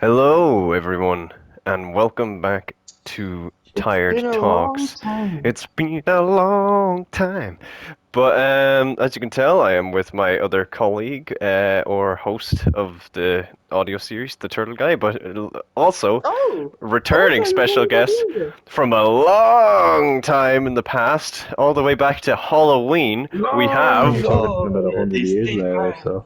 Hello, everyone, and welcome back to Tired Been a long Talks. time. It's been a long time, but as you can tell, I am with my other colleague or host of the audio series, the Turtle Guy, but also Oh, I returning thought you were special going back guest later. from a long time in the past, all the way back to Halloween. We Long have. We're talking about ago, 100 years distant now or past. so.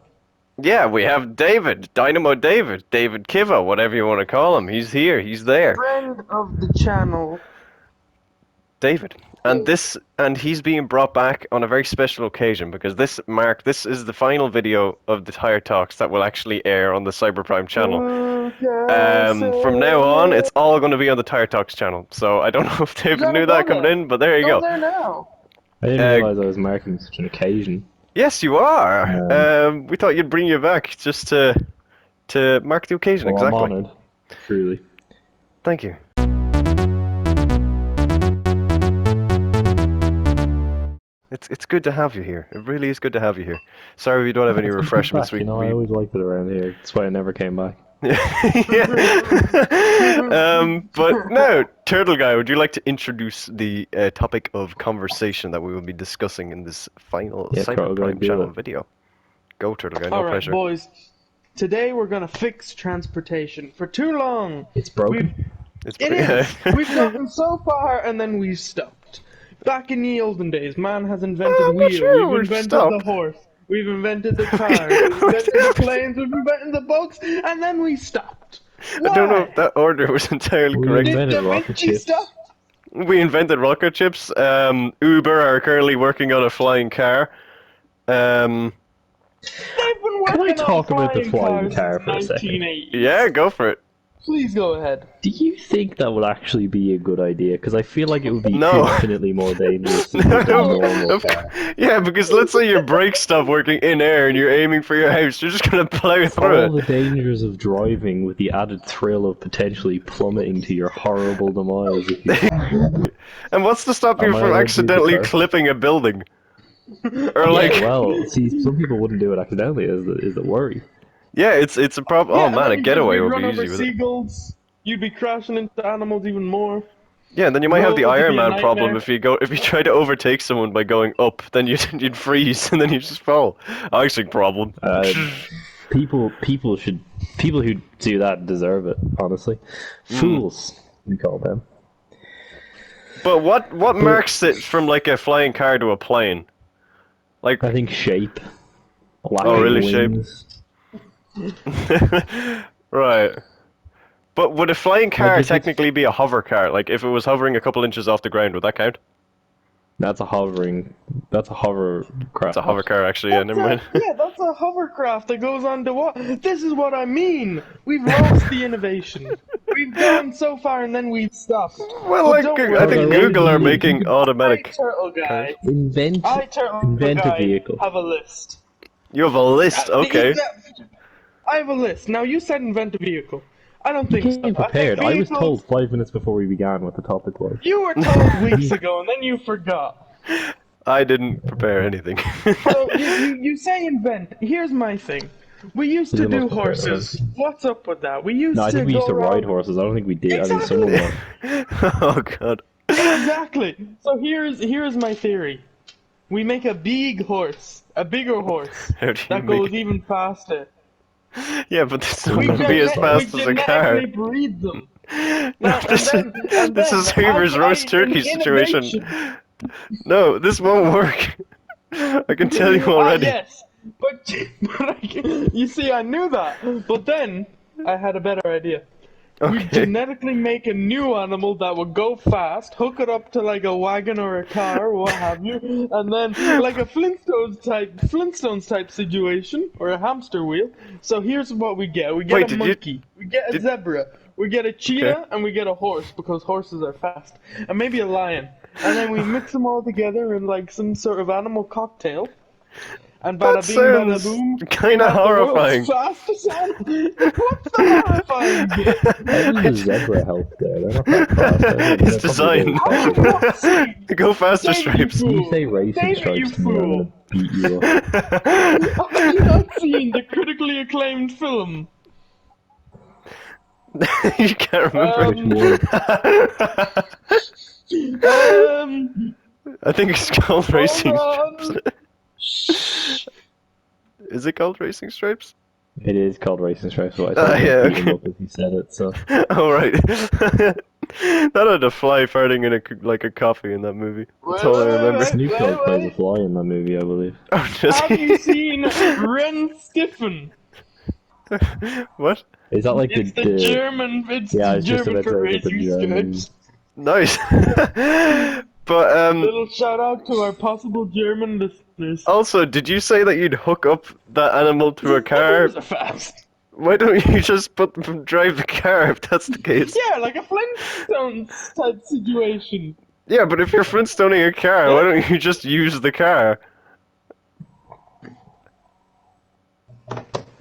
Yeah, we have David, Dynamo David, David Kiva, whatever you want to call him. He's here, he's there. Friend of the channel. David. And he's being brought back on a very special occasion because this is the final video of the Tire Talks that will actually air on the Cyberprime channel. Who can say From now on, no? it's all going to be on the Tire Talks channel. So I don't know if You David gotta knew go that coming there. in, but there you Go go. there now. I didn't Uh, realize I was marking such an occasion. Yes, you are. We thought you'd bring you back just to mark the occasion. Well, Exactly. I'm honoured, truly. Thank you. It's good to have you here. It really is good to have you here. Sorry we don't have any It's good to be refreshments. back, I always liked it around here. That's why I never came back. Yeah. But no, Turtle Guy, would you like to introduce the topic of conversation that we will be discussing in this final Yeah, Turtle Guy, Cyberprime do channel it. video? Go, Turtle Guy, no Alright, pressure. boys. Today we're gonna fix transportation. For too long, It's broken. it is. We've gotten so far and then we've stopped. Back in the olden days, man has invented I'm not wheel. sure We've we've invented stopped. the horse. We've invented the car. We've invented the planes. We've invented the boats, and then we stopped. Why? I don't know if that order was entirely We correct. Did invented Da rocket Vinci ships. stop? We invented rocket ships. Uber are currently working on a flying car. They've been Can I working talk on about the flying flying cars car since for a second? 1980s. Yeah, go for it. Please go ahead. Do you think that would actually be a good idea? Because I feel like it would be No. infinitely more dangerous than No, just a normal car. yeah, because let's say your brakes stop working in air and you're aiming for your house, you're just gonna plow through All it. the dangers of driving with the added thrill of potentially plummeting to your horrible demise if you... And what's to stop you Am I from allowed to use the accidentally curse? clipping a building? Or like, Yeah, well, see, some people wouldn't do it accidentally, is the worry. yeah, it's a problem. Yeah, Oh and man, then a you'd getaway would run be over easy with it. seagulls. You'd be crashing into animals even more. Yeah, and then you might have the Roads would Iron be a Man problem nightmare. if you try to overtake someone by going up, then you'd freeze and then you just fall. Icing problem. People who do that deserve it, honestly. Fools, we call them. But what marks it from like a flying car to a plane? Like, I think shape. Lack oh of really, shape? wings. Right. But would a flying car if it's- technically be a hover car? Like, if it was hovering a couple inches off the ground, would that count? That's a hovercraft. It's a hover car, actually, yeah, never mind. That's a hovercraft that goes on to what? This is what I mean. We've lost the innovation. We've gone so far and then we've stopped. Well, But like, don't I worry. think Google are making I, automatic Turtle Guy, Invent Turtle a Guy, vehicle. have a list. You have a list, okay. I have a list. Now, you said invent a vehicle. I don't You think so. came I think prepared. I was vehicles- told 5 minutes before we began what the topic was. You were told weeks ago and then you forgot. I didn't prepare anything. So you say invent. Here's my thing. We used This to is the do most prepared horses. What's up with that? We used No, I to think we go used to around- ride horses. I don't think we did. I think Exactly. someone Oh god. Exactly. So here's my theory. We make a bigger horse How do you that goes make even faster. Yeah, but this We won't be as fast we as a car. genetically breed them. No, this is Hoover's roast turkey situation. No, this won't work. I can tell you already. Yes, but you see, I knew that. But then I had a better idea. We Okay. genetically make a new animal that would go fast, hook it up to like a wagon or a car or what have you, and then like a Flintstones type situation or a hamster wheel. So here's what we get: we get Wait, a monkey, we get a zebra, we get a cheetah, Okay. and we get a horse because horses are fast, and maybe a lion. And then we mix them all together in like some sort of animal cocktail. And That bada bing, bada sounds boom. kind of horrifying. What's the horrifying bit? How does the zebra help there? They're not that fast. It's designed. Go faster, David, Stripes. You say racing David, you stripes to me, I'm fool. gonna beat you up. Have you not seen the critically acclaimed film? You can't remember. Which one? I think it's called Racing Stripes. on. Is it called Racing Stripes? It is called Racing Stripes, but I thought Yeah, I'd beat him okay. up if he said it, so. Oh, right. That had a fly farting in like a coffee in that movie. That's all I remember. Snoop Dogg plays a Wait. fly in that movie, I believe. Oh, does Have he? you seen Ren Stiffen? What? Is that like It's the the German. It's Yeah, I the was just German about to for say, is it the Racing German? Stripes. Nice. But Little shout out to our possible German listeners. also, did you say that you'd hook up that animal to a car? Those are fast. Why don't you just drive the car if that's the case? Yeah, like a Flintstones type situation. Yeah, but if you're Flintstoning a car, why don't you just use the car?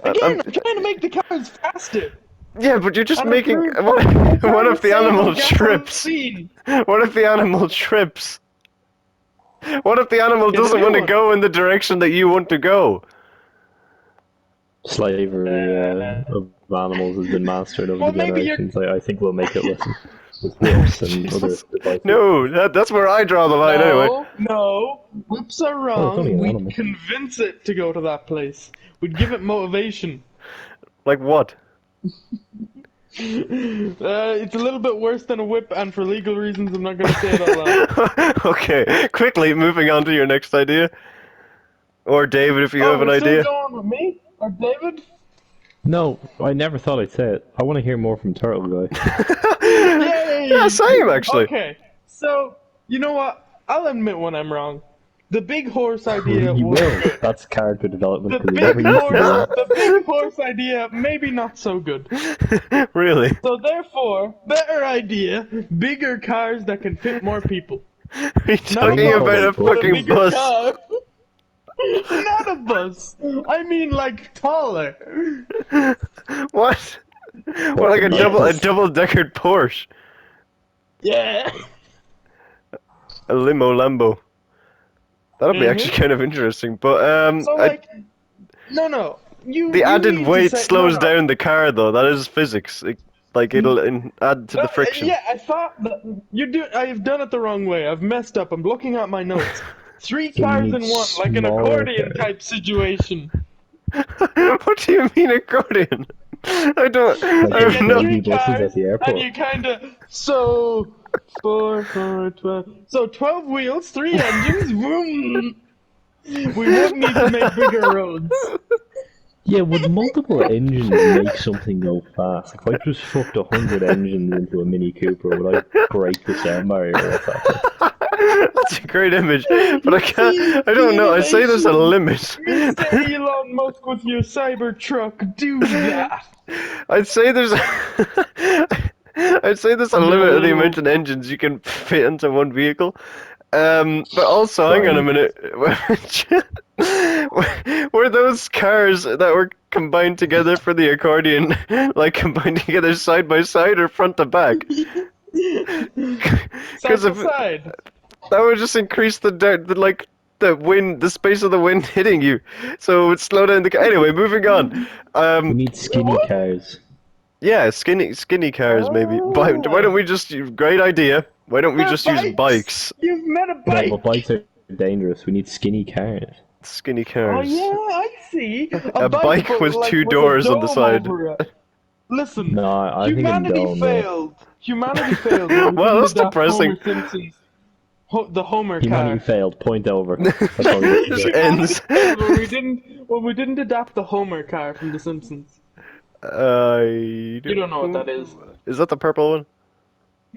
Again, I'm trying to make the cars faster. Yeah, but you're just And making. improve- What, I'm trying what to if the save on animal trips? gasoline. What if the animal trips? What if the animal Get a doesn't new want to one. go in the direction that you want to go? Slavery of animals has been mastered over Well, the maybe you're- generations. I think we'll make it with whips and other Jesus. devices. No, that's where I draw the line anyway. No, whips are Oh, it's only wrong. an We'd animal. convince it to go to that place. We'd give it motivation. Like what? It's a little bit worse than a whip, and for legal reasons, I'm not going to say it out loud. Okay, quickly moving on to your next idea. Or David, if you have an we're idea. still going with me? Or David? No, I never thought I'd say it. I want to hear more from Turtle Guy. Yay! Yeah, same actually. Okay, so, you know what? I'll admit when I'm wrong. The big horse idea You was will. good. That's character development The because you never big used to horse, do that. the big horse idea, maybe not so good. Really? So therefore, better idea, bigger cars that can fit more people. Are you Not talking a about a bus, but but a fucking bigger bus? car. Not a bus. I mean like taller. What? What, like a Yes. double-deckered Porsche? Yeah. A limo Lambo. That'll be actually kind of interesting, but So like, no. the added need to weight say- slows no. down the car, though. That is physics. It'll add to the friction. Yeah, I thought that I've done it the wrong way. I've messed up. I'm looking at my notes. Three So you cars need in one, like an smaller accordion cars. type situation. What do you mean accordion? I don't. Like I You have get no. maybe three buses cars, at the airport. and you kind of 4, 12. So 12 wheels, 3 engines. Vroom. We won't need to make bigger roads. Yeah, would multiple engines make something go fast? If I just fucked 100 engines into a Mini Cooper, would I break the sound barrier? What's happening? That's a great image, but I can't. I don't know. I say there's a limit. Mr. Elon Musk with your Cybertruck, do that. I'd say there's. I'd say there's a limit to the amount of engines you can fit into one vehicle. But also, hang on a minute. Were those cars that were combined together for the accordion, like combined together side by side or front to back? Side Because to if side. that would just increase the wind, the space of the wind hitting you, so it would slow down the car. Anyway, moving on. We need skinny What? cars. Yeah, skinny cars maybe. But why don't we just? Great idea. Why don't we They're just use bikes? You've met a No, bike. but bikes are dangerous. We need skinny cars. Skinny Oh cars. yeah, I see. A bike but, with like, two with a doors on the dome side. over it. Listen, No, I think a humanity dome, yeah. failed. Humanity failed. when we Well, didn't that's adapt depressing. Homer Simpson's, the Homer Humanity car. failed. Point over. That's all we Just need to do. ends. when we didn't adapt the Homer car from The Simpsons. You You don't know what that is. Is that the purple one?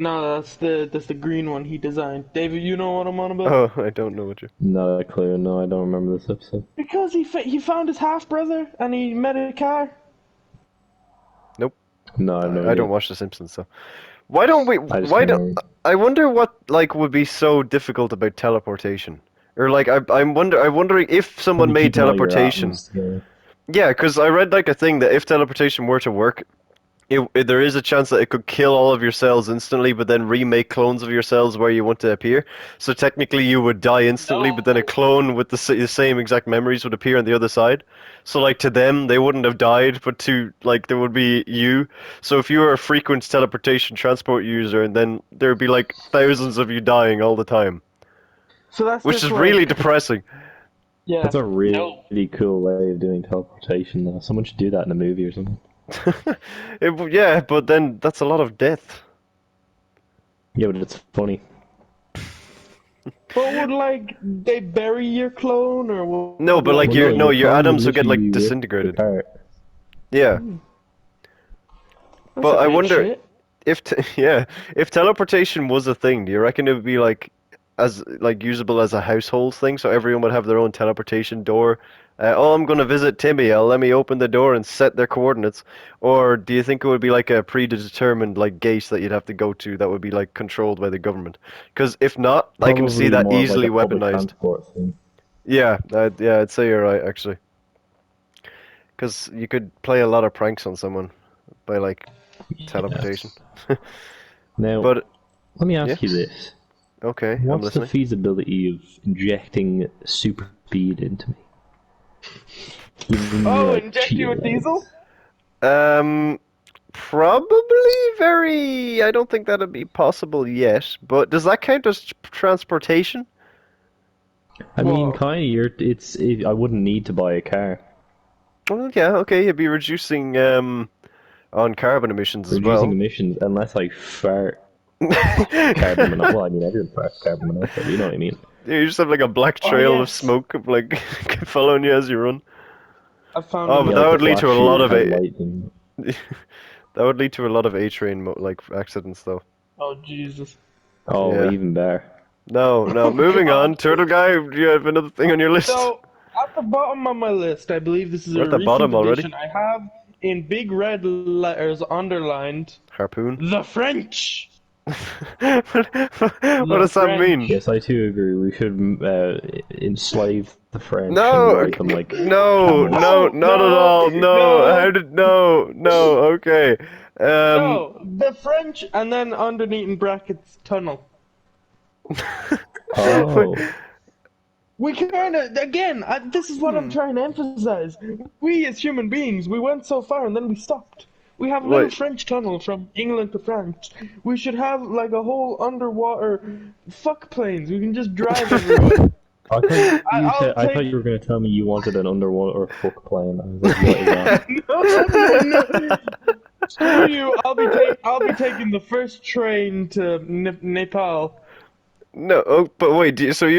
No, that's the green one he designed. David, you know what I'm on about? Oh, I don't know what you. Not a clue. No, I don't remember this episode. Because he found his half brother and he met a car. Nope. No, I have no I don't idea. watch The Simpsons, so. Why don't we? I just Why can't don't? remember. I wonder what would be so difficult about teleportation, or I'm wondering if someone made Keeping all your teleportation. atoms together. Yeah, because I read a thing that if teleportation were to work, there is a chance that it could kill all of your cells instantly, but then remake clones of your cells where you want to appear. So technically, you would die instantly, but then a No. clone with the same exact memories would appear on the other side. So like to them, they wouldn't have died, but to like there would be you. So if you were a frequent teleportation transport user, and then there would be like thousands of you dying all the time, So that's which just is really like, depressing. yeah, That's a really, no. really cool way of doing teleportation, though. Someone should do that in a movie or something. Yeah, but then that's a lot of death. Yeah, but it's funny. But would like they bury your clone or No, would but like like Well, no, no, your your clone would atoms would get literally like be ripped disintegrated. apart. Yeah, that's but a I bit wonder shit. if yeah, if teleportation was a thing, do you reckon it would be like as like usable as a household thing, so everyone would have their own teleportation door? Oh, I'm gonna visit Timmy. Let me open the door and set their coordinates. Or do you think it would be like a predetermined like gate that you'd have to go to that would be like controlled by the government? Because if not, I can see Probably that more of like easily a public weaponized. transport thing. Yeah, yeah, I'd say you're right actually. Because you could play a lot of pranks on someone by like teleportation. Yes. Now, But let me yeah, ask you this. okay, I'm What's the listening. feasibility of injecting super speed into me? Giving me Oh, like inject you Cheetah with diesel? legs? Um, Probably very. I don't think that'd be possible yet. But does that count as transportation? I mean, Well, kind of, I wouldn't need to buy a car. Well, yeah, okay, you'd be reducing on carbon emissions as Reducing well. emissions, unless I fart carbon monoxide. Well, I mean, everyone farts carbon monoxide, but you know what I mean. You just have like a black oh trail of yes, smoke of like following you as you run. I found Oh, but an Yeah, that like the would lead to Flash a lot shooting of kind of a lightning. that would lead to a lot of A-train like accidents though. Oh Jesus. Oh, Yeah. even better. No, no. Oh Moving God. on. Turtle guy, do you have another thing on your list? So at the bottom of my list, I believe this is We're a at the recent bottom already. addition. I have in big red letters underlined Harpoon. the French. What The does that mean? French. Yes, I too agree. We should enslave the French and No, ride them like no, camels. no, No, not at no, all. No, how no, did no? Okay. Um. no. The French, and then underneath in brackets, tunnel. Oh, We kind of, again, this is what I'm trying to emphasize. We as human beings, we went so far and then we stopped. We have a little Wait. French tunnel from England to France. We should have like a whole underwater fuck planes. We can just drive everywhere. I thought you I'll said. I thought take. you were going to tell me you wanted an underwater fuck plane. I was like, what is that? No, no, no. Screw you. I'll be taking the first train to Nepal. No. Oh, but wait. So are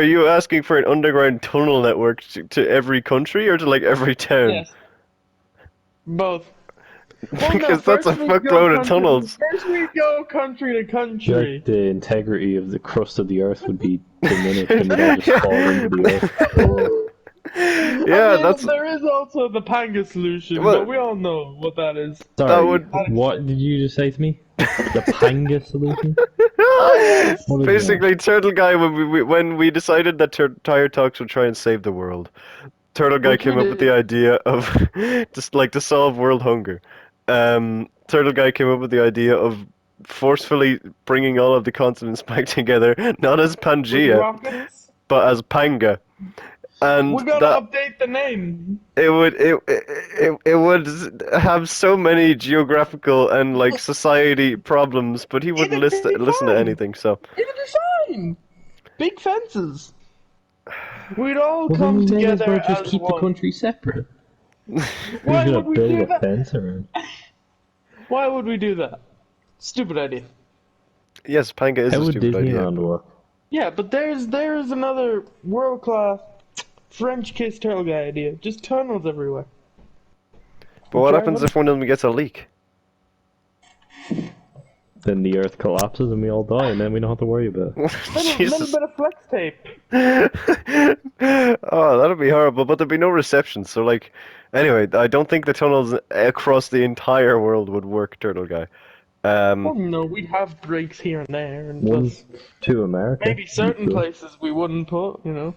you asking for an underground tunnel network to every country or to like every town? Yes, both. Well, no. Because that's a fuckload of tunnels. First we go country to I feel like country. the integrity of the crust of the earth would be diminished, and we'd all just fall into the earth below. I Yeah, mean, that's there is also the Panga solution, but well. we all know what that is. That Sorry, would what did you just say to me? The Panga solution? Oh yes. What is that? Basically, Turtle Guy, when we decided that Tire Talks would try and save the world, Turtle Guy Which we came up with the did. idea of just like to solve world hunger. Turtle Guy came up with the idea of forcefully bringing all of the continents back together, not as With Pangea, rockets. but as Panga, and We gotta that update the name. it would have so many geographical and like society problems, but he wouldn't It'd be listen to fine. anything. So It'd be fine. Big fences. We'd all Well, then come we may as together well just as keep the one. country separate. We're Why gonna would we build do a that? fence around. Why would we do that? Stupid idea. yes, Panga is How a would stupid idea. Disneyland work? Yeah, but there's another world class French kiss turtle guy idea. Just tunnels everywhere. But We what drive happens them. if one of them gets a leak? Then the Earth collapses and we all die, and then we don't have to worry about it. Little Jesus. bit of flex tape. Oh, that'd be horrible, but there'd be no reception. So, like, anyway, I don't think the tunnels across the entire world would work, Turtle Guy. Oh no, we'd have breaks here and there, and One plus to America. maybe Be certain cool. places we wouldn't put. You know.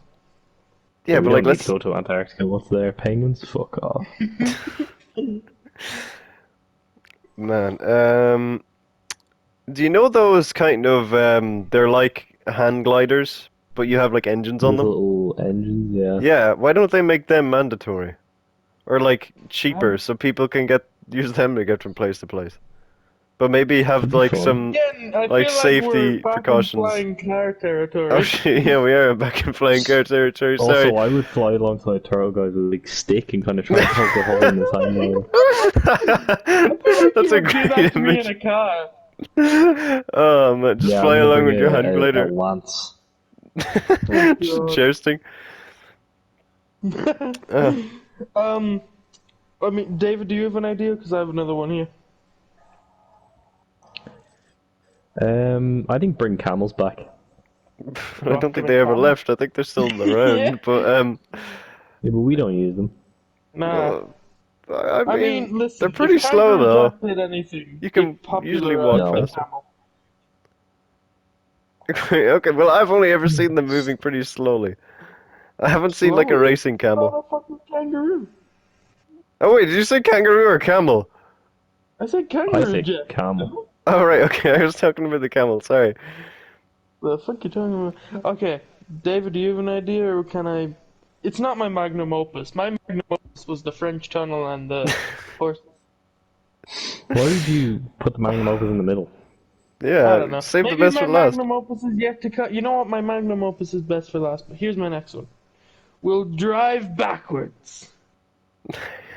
Yeah, Yeah, we but like, don't need to let's. go to Antarctica. What's there? Penguins? Fuck off. Man, do you know those kind of they're like hand gliders, but you have like engines on Those them? little engines, yeah. Yeah, why don't they make them mandatory? Or like cheaper Um, so people can get use them to get from place to place. But maybe Could have be like fun. some Again, I like feel like we're safety back in precautions. flying car Oh territory. shit, yeah, we are back in flying car territory, sorry. Also, I would fly alongside turtle guys with a big stick and kind of try and poke a hole in his hand. I feel like That's you a would do that great to me in image. a car. Oh man, just Yeah, I'm fly gonna along bring with your hand a glider. lance. Oh Just god. jousting. Uh, um, I mean, David, do you have an idea? Because I have another one here. I think bring camels back. I don't think Rocking a they ever camel. left. I think they're still Yeah. around. But Yeah, but we don't use them. Nah. well, I I mean, mean, they're listen, if pretty slow Kangaroo though. Jack did anything, You can it usually walk popularized the No. faster. camel. Okay, well, I've only ever seen them moving pretty slowly. I haven't seen like a Slowly? racing What camel. about a fucking kangaroo? Oh wait, did you say kangaroo or camel? I said I Kangaroo say Jack. camel. Oh right, okay, I was talking about the camel. Sorry. The fuck you talking about? Okay, David, do you have an idea, or can I? It's not my magnum opus. My magnum opus was the French tunnel and the horses. Why would you put the magnum opus in the middle? I Yeah, don't know. save the Maybe best my for last. magnum opus is yet to come. You know what? My magnum opus is best for last. But here's my next one. We'll drive backwards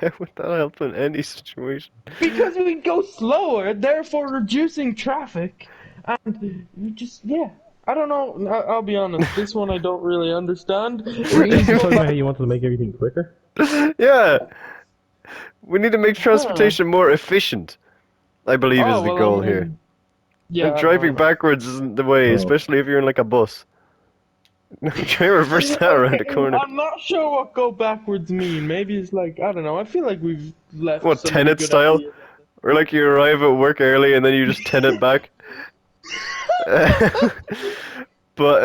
How would that help in any situation? because we go slower, therefore reducing traffic, and we just yeah. I don't know. I'll be honest. This one I don't really understand. Were We you just just go talking about how back. you wanted to make everything quicker? Yeah, we need to make Huh. transportation more efficient, I believe is Oh the well. I goal here. mean, yeah. And I know. I driving know. backwards isn't the way, Oh. especially if you're in like a bus. Try and reverse that around Okay, the corner. I'm not sure what go backwards mean. Maybe it's like I don't know. I feel like we've left What, so many Tenet good style? ideas. Or like you arrive at work early and then you just Tenet back? But,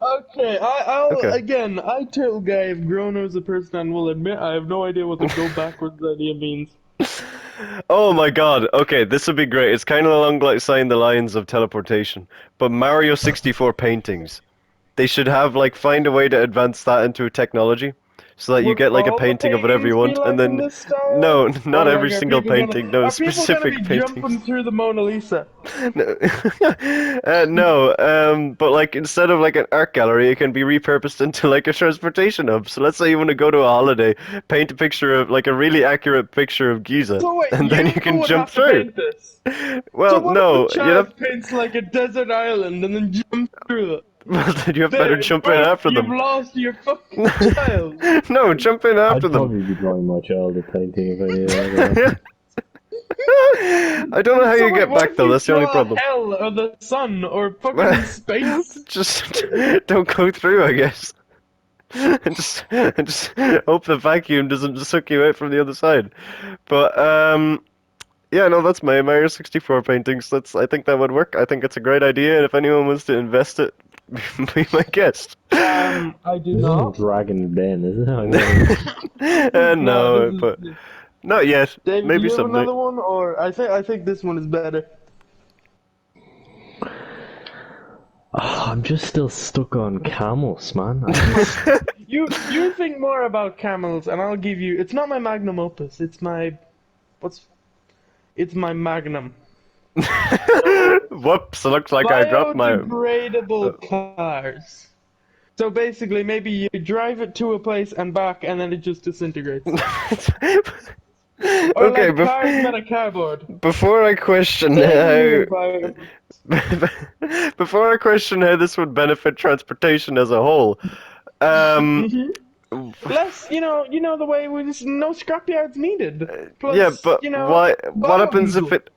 Okay, I'll okay. again. I Turtle Guy have grown as a person and will admit I have no idea what the go backwards idea means. Oh my god, okay, this would be great. It's kind of along like saying the lines of teleportation. But Mario 64 paintings. They should have like find a way to advance that into a technology so that you Would get like a all the painting of whatever you paintings be want and like in then this style, no, not or every like single painting, no are people gonna be specific paintings. jumping through the Mona Lisa? No, no, but like instead of like an art gallery, it can be repurposed into like a transportation hub. So let's say you want to go to a holiday, paint a picture of like a really accurate picture of Giza, So wait, and then you you can would jump have to through. paint this. So Well, what if a no, you'd have child paints like a desert island and then jumps through it? well, then you have better There, jump in boom, after you've them. lost your fucking child. No, jump in after I'd them. probably be drawing my child a painting if I knew that. I don't know how So you wait, get what back if though. you That's the only draw problem. hell or the sun or fucking space? Just don't go through, I guess. And just hope the vacuum doesn't suck you out from the other side. But yeah, no, that's my Mario 64 paintings. I think that would work. I think it's a great idea, and if anyone wants to invest it, be my guest. I do This isn't not. Dragon Den, is it? I don't. No, this No, is. but not yet. David, do Maybe you have someday. another one, or I think this one is better. Oh, I'm just still stuck on camels, man. You think more about camels, and I'll give you. It's not my magnum opus. It's my what's. It's my magnum. So Whoops! It looks like I dropped my. biodegradable cars. So basically, maybe you drive it to a place and back, and then it just disintegrates. Or Okay, like cars made of cardboard. before I question Same how with bio. before I question how this would benefit transportation as a whole, um, Less, you know the way we just no scrapyards needed. yeah, Plus, but why? What happens if biodiesel. it?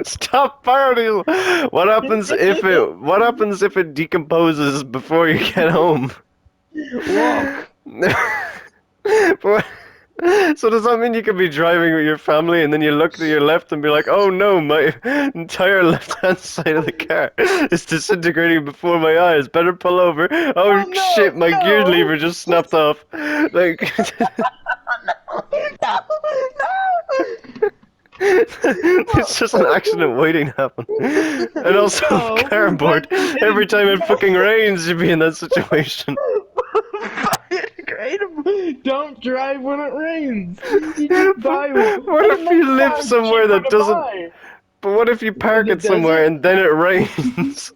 Stop partying! What happens if it? What happens if it decomposes before you get home? Walk. But so does that mean you could be driving with your family and then you look to your left and be like, "Oh no, my entire left-hand side of the car is disintegrating before my eyes. Better pull over." Oh Oh shit, no, my gear no, lever just snapped off. Like, no, no. It's just an accident waiting to happen. And also No, cardboard. Every time it fucking rains, you'd be in that situation. Biodegradable. Don't drive when it rains. You just buy one. What Ain't if you no live car somewhere cheaper that to doesn't? buy. But what if you In park the it somewhere desert? and then it rains?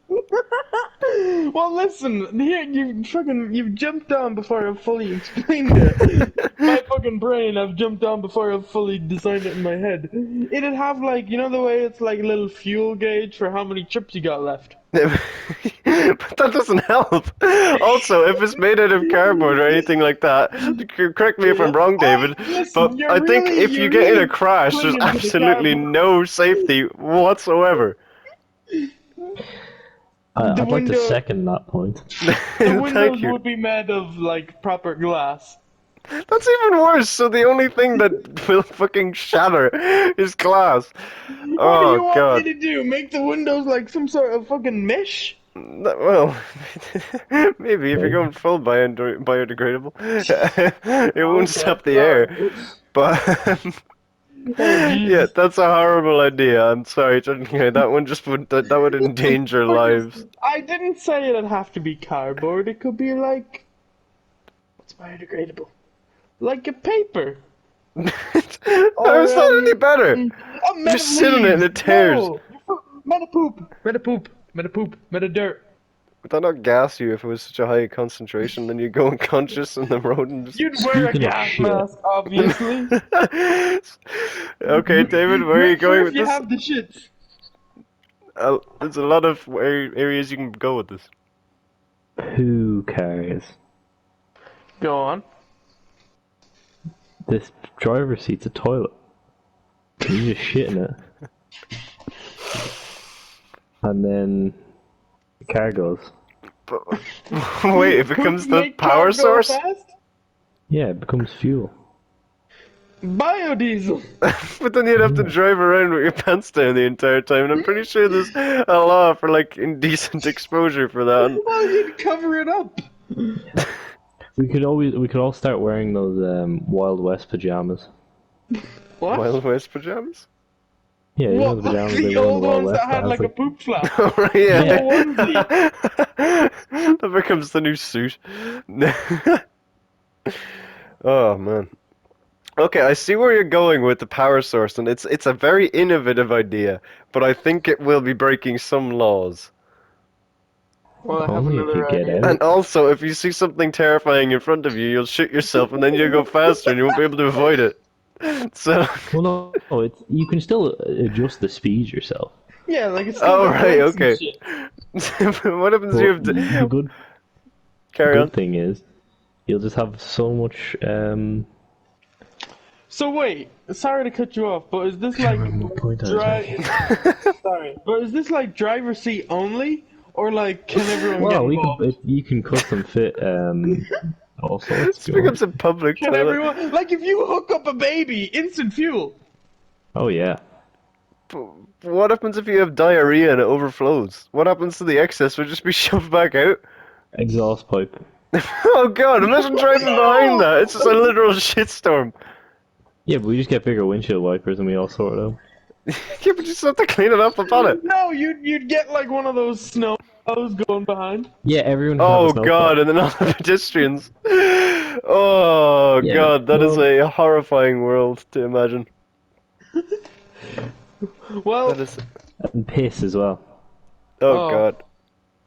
Well, listen, here you've jumped on before I've fully explained it. My fucking brain, I've jumped on before I've fully designed it in my head. It'd have like, you know the way it's like a little fuel gauge for how many chips you got left. But that doesn't help. Also, if it's made out of cardboard or anything like that, correct me if I'm wrong, David, but Listen, I think if you you're get in a really crash, there's clinging to the absolutely cardboard. no safety whatsoever. The I'd like to window, second that point. the Thank windows you. would be made of like proper glass. That's even worse. So the only thing that will fucking shatter is glass. What do Oh you want me god. to do? Make the windows like some sort of fucking mesh? Well, maybe if you're Okay. going full biodegradable, it won't Okay, stop the air. sorry. But Oh yeah, Jesus. that's a horrible idea. I'm sorry, that one just would that would endanger lives. I didn't say it'd have to be cardboard. It could be like what's biodegradable? Like a paper How or is that any better? a You meta just sit on it and leaves. it tears. No, meta poop, meta poop, meta poop, meta dirt. Would that not gas you if it was such a high concentration? Then you go unconscious on the road and just. You'd wear a Speaking of gas shit, mask, obviously. Okay, David, where are you Make sure going if with you this? have the shits. There's a lot of areas you can go with this. who cares? Go on. This driver's seat's a toilet. You just shit in it. And then the car goes. But, wait, it becomes Poop the make power car go source? fast? Yeah, it becomes fuel. Biodiesel. But then you'd have to drive around with your pants down the entire time, and I'm pretty sure there's a law for like indecent exposure for that. Well, you'd cover it up. We could all start wearing those Wild West pajamas. What? Wild West pajamas? Yeah, you know What? the Like pajamas they the wear in the old Wild ones West that that had has like a like poop flap. Oh, right, yeah. Little onesie. That becomes the new suit. Oh man. Okay, I see where you're going with the power source, and it's a very innovative idea, but I think it will be breaking some laws. Well, I have only if you another get idea. out. And also, if you see something terrifying in front of you, you'll shoot yourself, and then you'll go faster, and you won't be able to avoid it. So, Well, no, it's you can still adjust the speed yourself. Yeah, like it's still oh got right, lights and okay. shit. What happens if you But have the good carry on? thing is, you'll just have so much. So wait, sorry to cut you off, but is this like Sorry, but is this like driver seat only, or like can everyone get Well, involved? you can custom fit all sorts. This If you want. becomes a public Can toilet. everyone like if you hook up a baby, instant fuel? Oh yeah. What happens if you have diarrhea and it overflows? What happens to the excess? Will it just be shoved back out? Exhaust pipe. Oh god, imagine driving behind that. It's just a literal shitstorm. Yeah, but we just get bigger windshield wipers and we all sort it out. Yeah, but you just have to clean it up upon it. No, you'd get like one of those snow plows going behind. Yeah, everyone can have a Oh snowplow. god, and then all the pedestrians. Oh Yeah, god, that is well- a horrifying world to imagine. Well, That is. And piss as well. Oh Oh. god.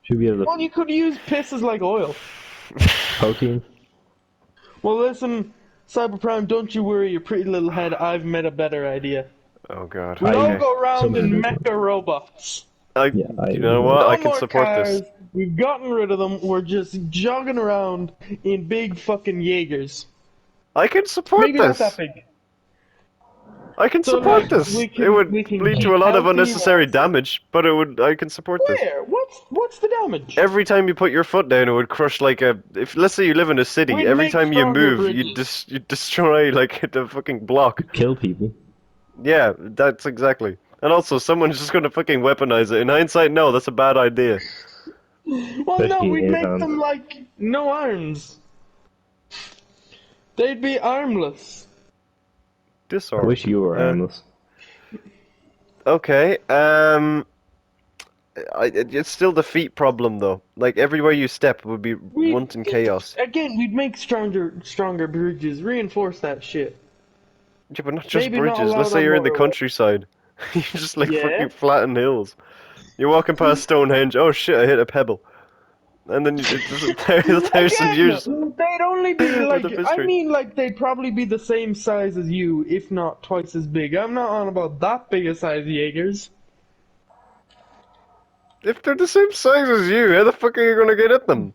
Should be able to well, you could use piss as like oil. protein. Well, listen, Cyberprime, don't you worry your pretty little head. I've made a better idea. Oh god. We'll all Okay. go around in Something mecha robots. Yeah, You know what? No I can more support cars. this. We've gotten rid of them. We're just jogging around in big fucking Jaegers. I can support Maybe not this. that big. I can So, support like, this. we can- It would we can lead keep to a lot of healthy unnecessary whilst- damage, but it would. I can support this. Where? What's the damage? Every time you put your foot down, it would crush like a. If let's say you live in a city, We'd every make time you stronger move, you bridges. destroy like the fucking block. Kill people. Yeah, that's exactly. And also, someone's just gonna fucking weaponize it. In hindsight, no, that's a bad idea. Well, no, Especially we'd in make hands. them like no arms. They'd be armless. I wish you were armless. Okay. It's still the feet problem though. Like everywhere you step would be We wanton chaos. again, we'd make stronger bridges, reinforce that shit. Yeah, but not just Maybe not bridges. allow Let's say them you're in the motorway. countryside. You just like Yeah. fucking flatten hills. You're walking past Stonehenge. Oh shit! I hit a pebble. And then it's just a thousand Again, years they'd only be worth like, of I history. mean, like, they'd probably be the same size as you, if not twice as big. I'm not on about that big a size Jaegers. If they're the same size as you, how the fuck are you gonna get at them?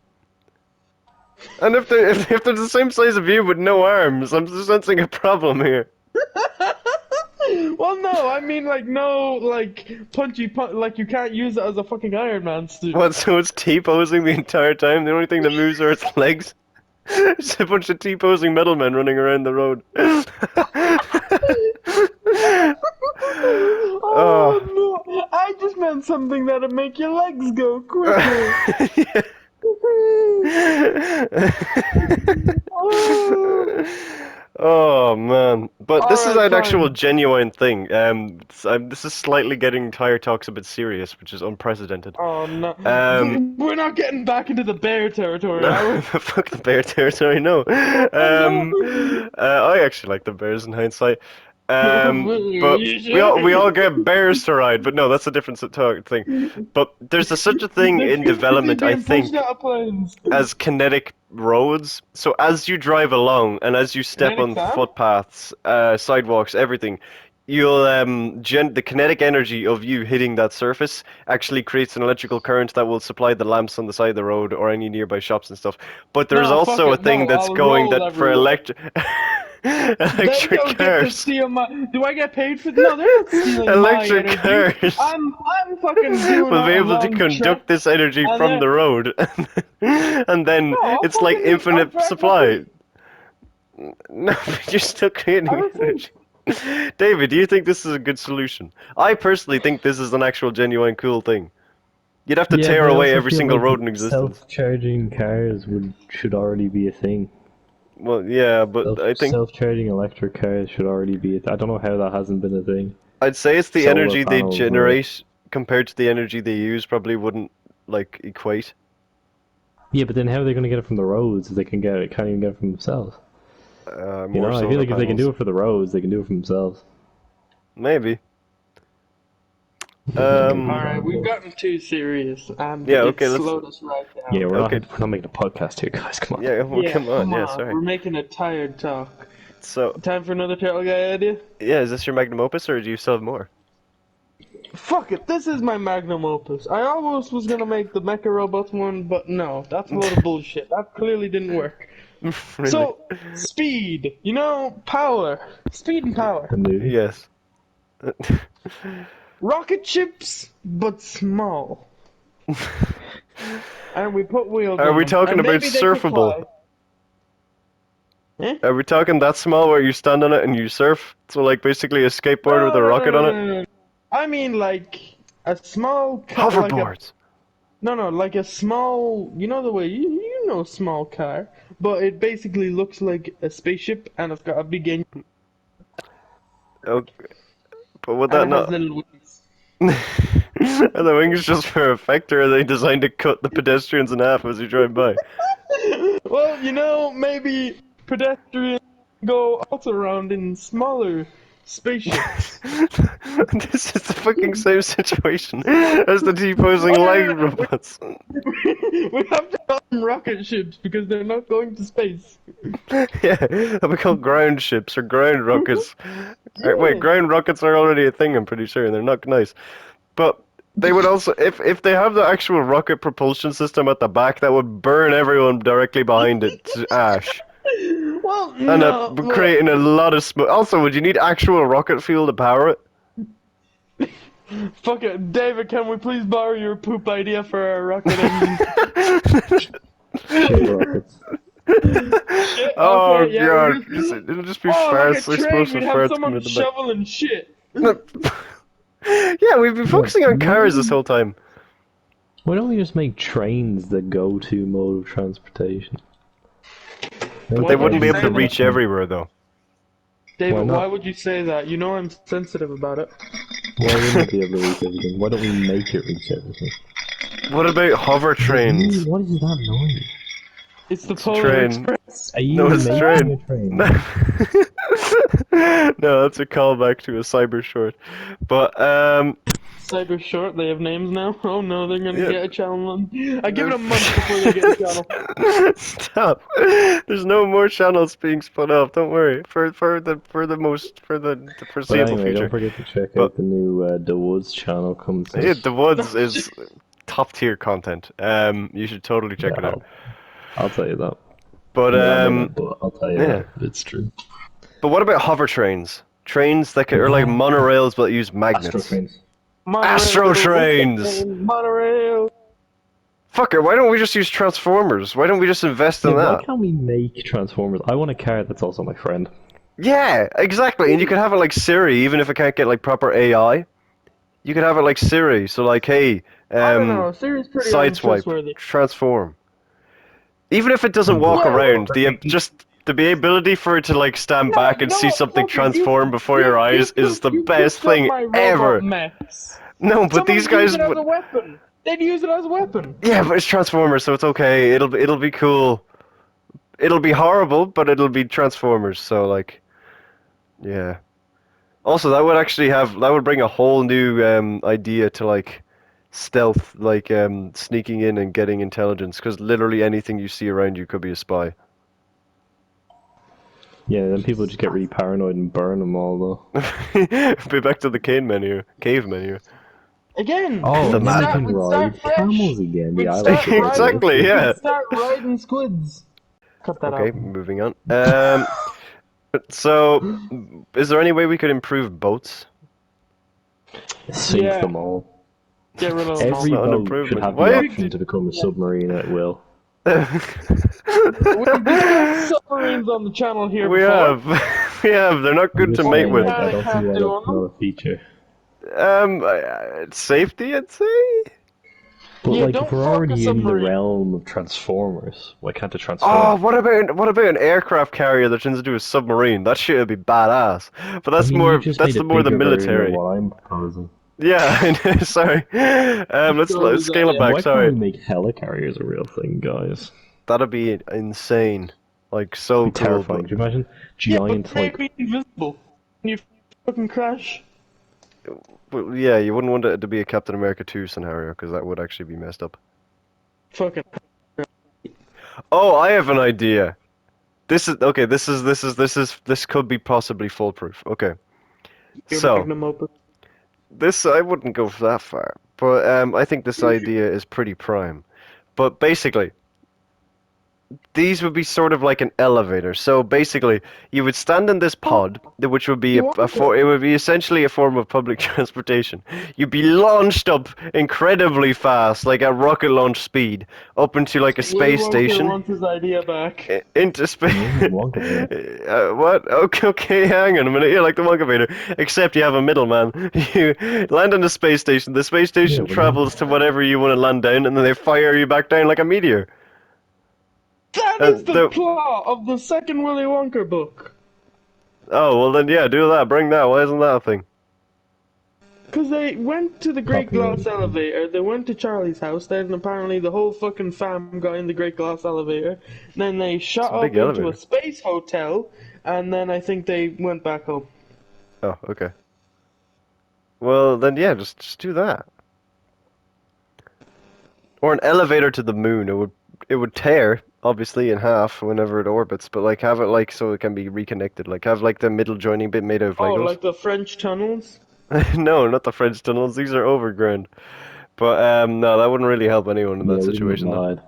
And if they're the same size as you with no arms, I'm just sensing a problem here. Well, no, I mean, like, no, like, like, you can't use it as a fucking Iron Man suit. What? So it's T-posing the entire time? The only thing that moves are its legs. Just a bunch of T-posing metal men running around the road. Oh. Oh, no, I just meant something that'd make your legs go quicker. Oh. Oh man, but this is Alright, an actual fine. genuine thing. This is slightly getting Tire Talks a bit serious, which is unprecedented. Oh, no. Um, We're not getting back into the bear territory, are no, we? fuck the bear territory. No, No. I actually like the bears in hindsight. But You we all should. get bears to ride, but no, that's a different talk thing. But there's such a thing They're in too busy development, I being pushed think, out of planes. as kinetic roads. So as you drive along and as you step Kinetic on sand? footpaths, sidewalks, everything, you'll the kinetic energy of you hitting that surface actually creates an electrical current that will supply the lamps on the side of the road or any nearby shops and stuff. But there's No, fuck also a it. thing No, that's I'll going roll that for everywhere. electric They electric don't get to cars. steal my. Do I get paid for? No, they're not stealing my Electric energy. cars I'm fucking doing will be a able to long trek, conduct this energy and from then the road, and then no, it's like I'll infinite drag my supply. feet. No, but you're still I creating refuse. energy. David, do you think this is a good solution? I personally think this is an actual genuine cool thing. You'd have to Yeah, tear but I away also every feel single like road in existence. self-charging cars should already be a thing. Well, yeah, but I think Self-charging electric cars should already be. I don't know how that hasn't been a thing. I'd say it's the Solar energy they panels, or generate compared to the energy they use probably wouldn't like equate. yeah, but then how are they going to get it from the roads if they can't even get it from themselves? You More know, I feel solar like if they can do panels, it for the roads, they can do it for themselves. maybe. All Um, right, we've gotten too serious, and yeah, it's okay, let's. slowed us right Yeah, down. we're not Okay, we're not making a podcast here, guys. Come on. yeah, well, Yeah, come on, come yeah, on, sorry. we're making a tired talk. So, Time for another turtle guy idea? yeah, is this your magnum opus or do you still have more? Fuck it, this is my magnum opus. I almost was gonna make the Mecha Robots one, but no, that's a load of bullshit. That clearly didn't work. Really? So, speed, you know, power. Speed and power. The movie. Yes. Rocket ships, but small. And we put wheels Are on we them. talking And about maybe they could surfable? fly. Eh? Are we talking that small where you stand on it and you surf? So like basically a skateboard with No, a no, no, rocket no, on no, it? no, no. I mean, like a small car, like a Hoverboards. no, like a small. You know the way you know small car, but it basically looks like a spaceship, and it's got a big engine, Oh, but would and that it has not? little wings. Are the wings just for effect, or are they designed to cut the pedestrians in half as you drive by? Well, you know, maybe pedestrians go also around in smaller spaceships. This is the fucking same situation as the T-posing Oh, leg no, no, no. robots. We have to call them rocket ships because they're not going to space. Yeah, they'll be called ground ships or ground rockets. Wait, Yeah. ground rockets are already a thing, I'm pretty sure, and they're not nice. But they would also, if they have the actual rocket propulsion system at the back, that would burn everyone directly behind it to ash. Well, And no, look. creating a lot of smoke. Also, would you need actual rocket fuel to power it? Fuck it. David, can we please borrow your poop idea for our rocket engine? Shit rockets. Shit, Oh okay, yeah, god, we're just... it'll just be Oh, like a farts, train, we'd explosive have farts coming someone at the back. shoveling shit. Yeah, we've been Yeah, focusing on why cars don't this we, whole time. why don't we just make trains the go-to mode of transportation? But Why they would wouldn't you be able say to that? reach everywhere, though. David, Why not? why would you say that? You know I'm sensitive about it. Why wouldn't it be able to reach everything? Why don't we make it reach everything? What about hover trains? What is that noise? It's the It's a Polar train. Express. Are you No, it's a making train. a train? No. No, that's a callback to a cyber short. But Cyber Short, they have names now. Oh no, they're gonna yeah. get a channel. I give it a month before they get a channel. Stop. There's no more channels being spun off. Don't worry. For the But foreseeable anyway, don't future. forget to check But out the new The Woods channel coming soon. yeah, The Woods is top tier content. You should totally check Yeah, it out. I'll tell you that. But I mean, I may not, but I'll tell you yeah. that. It's true. But what about hover trains? Trains that are like Yeah. monorails but use Astro magnets. trains. Monorail, Astro little trains. monorail. Fucker, why don't we just use Transformers? Why don't we just invest Yeah, in why that? can't we make Transformers? I want a car that's also my friend. Yeah, exactly. And you could have it like Siri, even if it can't get like proper AI. You could have it like Siri. So like, hey, I don't know. Siri's pretty sideswipe, untrustworthy. transform. Even if it doesn't And walk Yeah. around, the ability for it to like stand No, back you and know see what? something Fuck it. transform before your eyes is the You best cooked up thing my robot ever. mess. No, but Someone these would use guys it as would. a weapon. They'd use it as a weapon. Yeah, but it's Transformers, so it's okay. It'll be cool. It'll be horrible, but it'll be Transformers. So like, yeah. Also, that would bring a whole new idea to like stealth, like sneaking in and getting intelligence, because literally anything you see around you could be a spy. Yeah, then people just get really paranoid and burn them all, though. Be back to the cave menu. Again, Oh, The and then we map. can we'd start ride fresh. camels again. We'd Yeah, I like start this idea. riding. That's Exactly, good. yeah. We'd start riding squids. Cut that Okay, out. moving on. So, is there any way we could improve boats? Sink Yeah, them all. get rid of them It's all. Every not an boat should improvement. have the Why? option to become a submarine at will. We've discussed submarines on the channel here We before. have, we have. They're not I'm good to just mate saying, with. I Kinda don't see can't why do that's on not them. a feature. Safety, I'd say. But Yeah, like, if don't we're fuck a already in the submarine. realm of Transformers, why can't it Oh, transform? what about an aircraft carrier that turns into a submarine? That shit would be badass. But I mean, you just made that's a more the bigger version of military. what I'm proposing. Yeah, I know, sorry. Let's Totally scale got it ya. back. Why can't we Sorry, make helicarriers a real thing, guys? that'd be insane. Like so It'd be cool, terrifying. but Do you imagine Yeah, but giant, they'd like, be invisible. When you fucking crash. yeah, you wouldn't want it to be a Captain America 2 scenario because that would actually be messed up. Fucking. Oh, I have an idea. This is okay. This could be possibly foolproof. Okay, Your so magnum opus. this I wouldn't go that far, but I think this idea is pretty prime. But basically, these would be sort of like an elevator. So basically, you would stand in this pod, which would be You want it would be essentially a form of public transportation. You'd be launched up incredibly fast, like at rocket launch speed, up into like a Willy space Wonka station. wants his idea back. Into space. Wonka What? Okay, okay, hang on a minute. You're like the Wonka Vader, except you have a middleman. You land on the space station. The space Yeah, station well, no. travels to whatever you want to land down, and then they fire you back down like a meteor. That is And the plot of the second Willy Wonka book. oh well, then yeah, do that. Bring that. Why isn't that a thing? Because they went to the Great Glass Copyright. Elevator, they went to Charlie's house, then apparently the whole fucking fam got in the Great Glass Elevator, then they shot It's a up big into a elevator. space hotel, and then I think they went back home. Oh, okay. Well, then yeah, just do that. Or an elevator to the moon. It would tear obviously in half whenever it orbits, but like have it like so it can be reconnected. Like have like the middle joining bit made out of Oh, Legos. like the French tunnels? No, not the French tunnels. These are overground. But no, that wouldn't really help anyone in Yeah, that we wouldn't situation have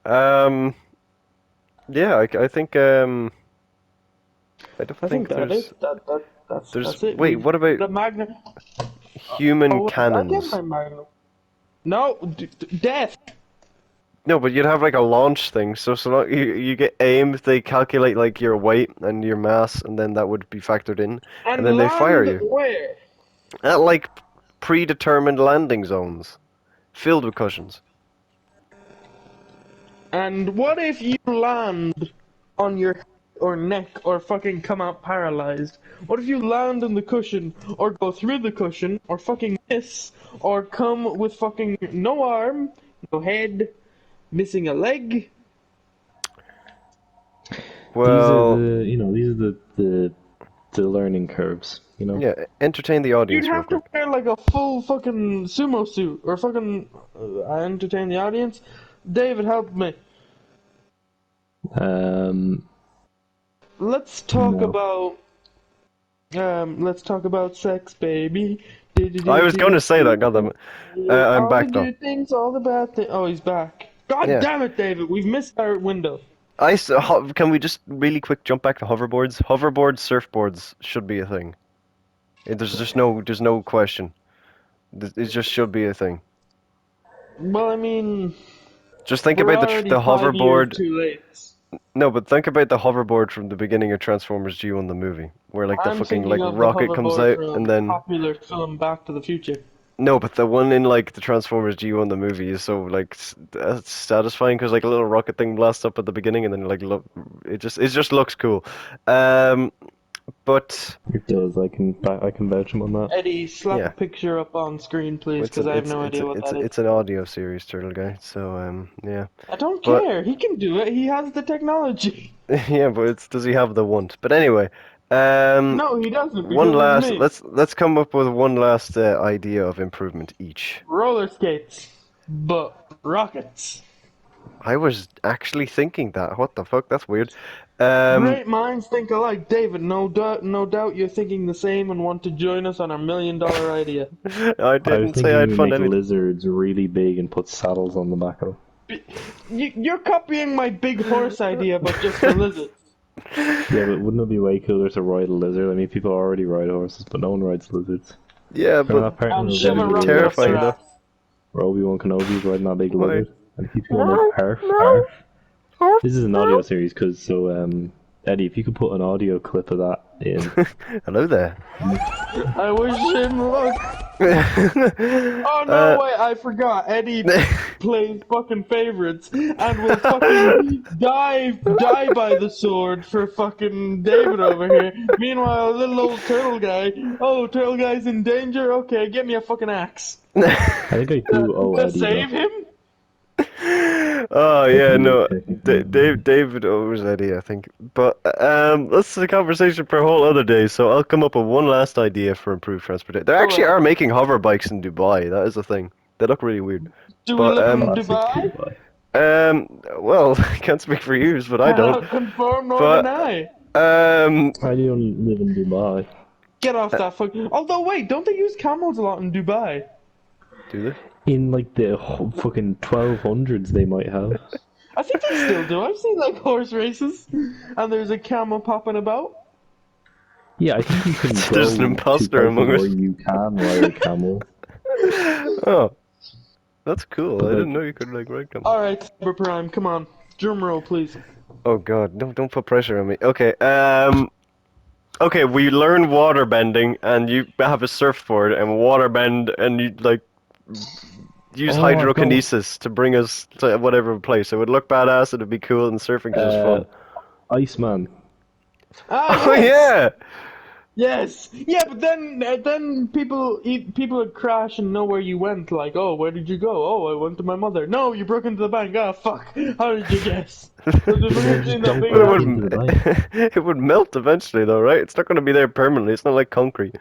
though. lied. Yeah, I think I don't I think think that there's is, that's there's it. wait, what about The Magnum. human Oh, I get cannons? my Magnum. No, death! No, but you'd have like a launch thing. So long you get aimed, they calculate like your weight and your mass, and then that would be factored in, and And then they fire land you where? at like predetermined landing zones filled with cushions. And what if you land on your or neck or fucking come out paralyzed? What if you land on the cushion or go through the cushion or fucking miss or come with fucking no arm, no head, missing a leg? These are Well, the learning curves. yeah, entertain the You'd audience real have to quick. wear like a full fucking sumo suit or fucking entertain the audience. David, help me. Um, Let's talk no. about let's talk about sex, baby. I was going to say that, goddamn it. I'm All the back though. good things, all the bad things. Oh, he's back. God Yeah. damn it, David. We've missed our window. Can we just really quick jump back to hoverboards? Hoverboards, surfboards should be a thing. There's no question. It just should be a thing. Well, I mean, Just think we're about already the 5 years hoverboard. too late. No, but think about the hoverboard from the beginning of Transformers G1 the movie, where like the I'm fucking thinking like of the rocket comes hoverboard out and from then popular film Back to the Future. no, but the one in like the Transformers G1 the movie is so like satisfying because like a little rocket thing blasts up at the beginning and then like look, it just looks cool. Um, but It does. I can vouch him on that. Eddie, slap a yeah. picture up on screen, please, because I have no idea what that is. It's an audio series, Turtle Guy. So yeah, I don't but care. He can do it. He has the technology. yeah, but does he have the want? But anyway, No, he doesn't, one because it's last me. let's come up with one last idea of improvement each. Roller skates, but rockets. I was actually thinking that. What the fuck? That's weird. Um, Great minds think alike. David, no doubt you're thinking the same and want to join us on our $1 million idea. I I was didn't say thinking I'd we fund make anything. lizards really big and put saddles on the back of You're copying my big horse idea, but just for lizards. them. Yeah, but wouldn't it be way cooler to ride a lizard? I mean, people already ride horses, but no one rides lizards. Yeah, Remember but that part in And the shove a that'd be video rocket where up their terrifying first though. ass. where Obi-Wan Kenobi's riding that big Why? lizard, and he keeps going like, arf, arf. This is an audio series, Eddie, if you could put an audio clip of that in. Hello there. I wish him luck. Oh no, uh, wait, I forgot. Eddie plays fucking favorites and will fucking die by the sword for fucking David over here. Meanwhile, little old turtle guy. Oh, turtle guy's in danger. Okay, get me a fucking axe. I think I do owe To Eddie save though. him? oh I yeah, think no, technically. David owes Eddie, I think. But that's a conversation for a whole other day. So I'll come up with one last idea for improved transportation. They actually Alright. are making hover bikes in Dubai. That is a thing. They look really weird. Do we But live in Classic Dubai? Dubai. well, I can't speak for you, but I don't. Cannot confirm nor But deny. um, I don't live in Dubai. Get off that fuck. Although, wait, don't they use camels a lot in Dubai? do they? In like the fucking 1200s, they might have. I think they still do. I've seen like horse races, and there's a camel popping about. Yeah, I think you can There's an go to imposter places among where us. you can ride a camel, Oh, that's cool. I but didn't know like, you could like ride camels. All right, Cyber Prime, come on, drum roll, please. Oh God, don't put pressure on me. Okay, okay, we learn water bending, and you have a surfboard and water bend, and you like use oh, I've got one. hydrokinesis to bring us to whatever place. It would look badass. It'd be cool, and surfing because it's fun. Iceman. Ah, Oh yes, yeah. yes, yeah. But then people would crash and know where you went. Like, oh, where did you go? Oh, I went to my mother. No, you broke into the bank. Ah, fuck. How did you guess? Was it Yeah, well, really in just that don't big But it break ass? into the bank. would it would melt eventually, though, right? It's not going to be there permanently. It's not like concrete.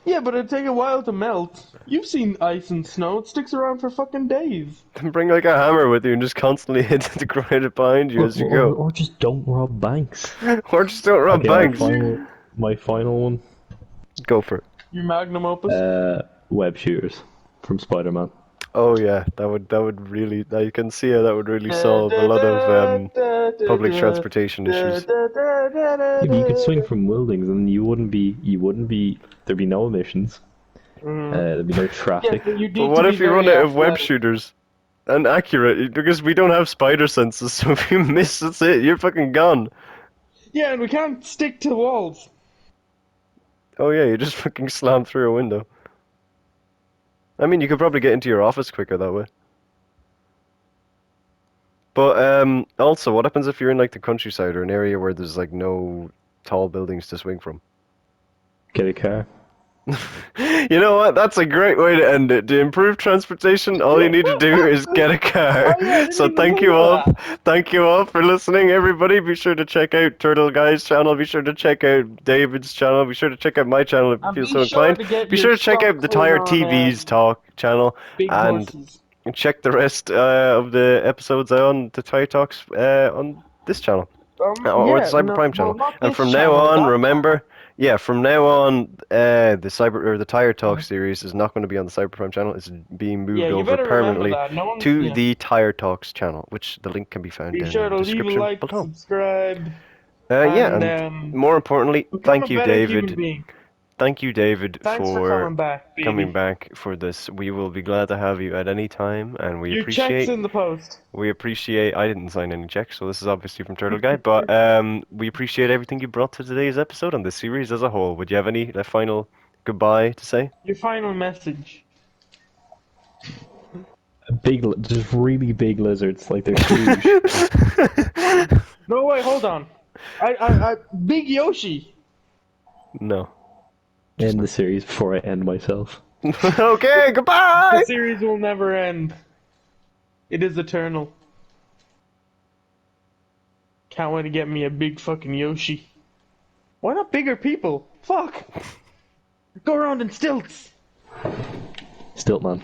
Yeah, but it'd take a while to melt. You've seen ice and snow. It sticks around for fucking days. Then bring like a hammer with you and just constantly hit the ground behind you as you Or, go, or just don't rob banks. or just don't rob Okay, banks. my final one. Go for it. Your magnum opus. Web shooters from Spider-Man. Oh yeah, that would really. I can see how that would really solve a lot of public transportation issues. Yeah, but you could swing from buildings, and you wouldn't be. There'd be no emissions. There'd be no Yeah, traffic. but you But need to what be if you run very out of web athletic. shooters and accurate? Because we don't have spider senses, so if you miss, that's it. You're fucking gone. Yeah, and we can't stick to walls. Oh yeah, you just fucking slam through a window. I mean, you could probably get into your office quicker that way. But also, what happens if you're in like the countryside or an area where there's like no tall buildings to swing from? Get a car. You know what? That's a great way to end it. To improve transportation, all you need to do is get a car. Oh yeah, I didn't So even think of that. thank you all for listening, everybody. Be sure to check out Turtle Guy's channel. Be sure to check out David's channel. Be sure to check out my channel if you And feel be so sure inclined. to get Be your sure to check out stocks the in Tired on TV's Talk channel big and horses. check the rest of the episodes on the Tired Talks on this channel. Or the Yeah, Cyber no, Prime well, channel. not And this from now channel, on, that channel. remember, yeah, from now on, the Tire Talk series is not going to be on the Cyber Prime channel. It's being Yeah, moved you over better remember permanently that. No one, to yeah. the Tire Talks channel, which the link can be found Be down sure in the to leave a description like, below. subscribe, Yeah, and and more importantly, become a better human being. Thank you, David, Thanks for for coming back, coming baby. back for this. We will be glad to have you at any time, and Your check's in the post. we appreciate. I didn't sign any checks, so this is obviously from Turtle Guy. But we appreciate everything you brought to today's episode and the series as a whole. Would you have any final goodbye to say? Your final message. Just really big lizards, like they're huge. No, wait, hold on. Big Yoshi. No. End the series before I end myself. Okay, The goodbye. series will never end. It is eternal. Can't wait to get me a big fucking Yoshi. Why not bigger people? Fuck. Go around in stilts. Stilt man.